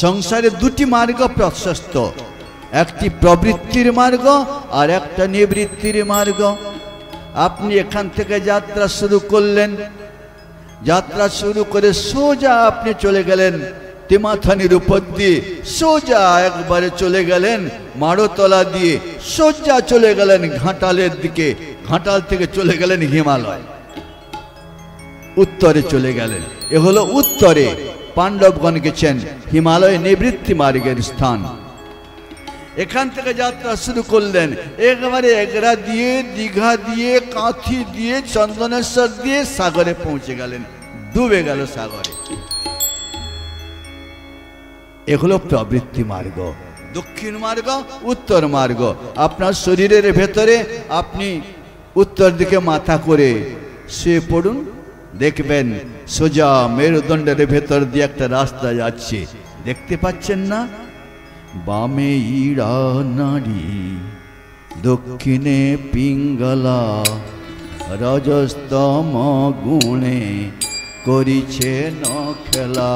সংসারে দুটি মার্গ প্রশস্ত, একটি প্রবৃত্তির মার্গ আর একটা নিবৃত্তির মার্গ। আপনি এখান থেকে যাত্রা শুরু করলেন, যাত্রা শুরু করে সোজা আপনি চলে গেলেন তিমাথানির উপর দিয়ে, সোজা একবারে চলে গেলেন মারোতলা দিয়ে, সোজা চলে গেলেন ঘাটালের দিকে, ঘাটাল থেকে চলে গেলেন হিমালয়, উত্তরে চলে গেলেন। এ হলো উত্তরে পাণ্ডবগণ গেছেন হিমালয় নিবৃত্তি মার্গের স্থান। এখান থেকে যাত্রা শুরু করলেন, একবারে এগরা দিয়ে, দীঘা দিয়ে, কাঁথি দিয়ে, চন্দনেশ্বর দিয়ে সাগরে পৌঁছে গেলেন, ডুবে গেল সাগরে। এগুলো প্রবৃত্তি মার্গ। দক্ষিণ মার্গ, উত্তর মার্গ। আপনার শরীরের ভেতরে আপনি উত্তর দিকে মাথা করে শুয়ে পড়ুন, দেখবেন সোজা মেরুদণ্ডের ভেতর দিয়ে একটা রাস্তা যাচ্ছে, দেখতে পাচ্ছেন না? বামে ইড়া নারী, দক্ষিণে পিঙ্গলা, রজস্তম গুণে করিছে ন খেলা,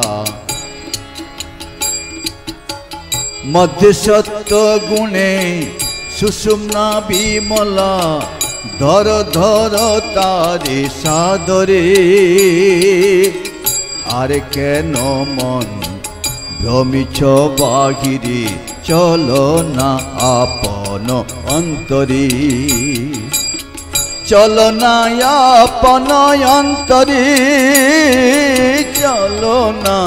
মধ্যে সত্য গুণে সুষুম্না বিমলা, ধর ধর তারে সাদরে। আর কেন মন ভ্রমিছ বাহিরে, চলো না আপন অন্তরে, চলো না আপন অন্তরে, চলো না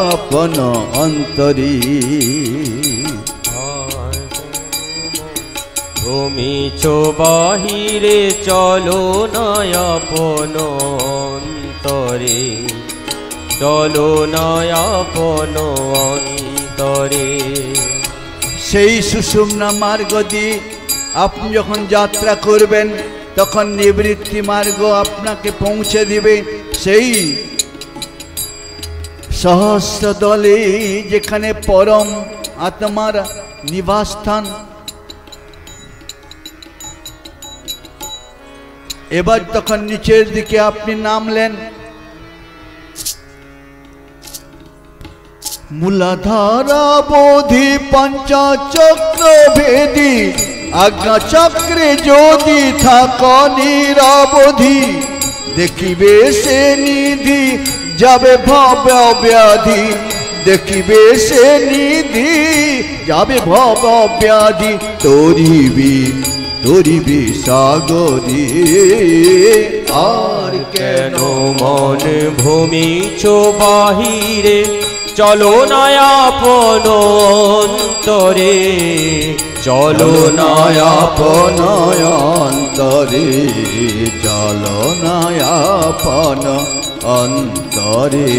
আপন অন্তরে। ভূমিছ বাহিরে, চলো না আপন অন্তরে, চলো না আপন অন্তরে। সেই সুষুম্না মার্গ দিয়ে আপনি যখন যাত্রা করবেন, তখন নিবৃত্তি মার্গ আপনাকে পৌঁছে দিবে সেই সহস্র দলে, যেখানে পরম আত্মার নিবাসস্থান। এবার তখন নিচের দিকে আপনি নামলেন, মূলাধারা বোধি পঞ্চচক্র ভেদি, আজ্ঞা চক্রে যদি থাক নিরবধি, দেখিবে সে নিধি যাবে ভব ব্যাধি, দেখিবে সে নিধি যাবে ভব ব্যাধি, তরিবি তরিবি সাগরে। আর কেন মন ভূমিছ বাহিরে, চলো না আপন অন্তরে, চলো না আপন অন্তরে, চলো না আপন অন্তরে।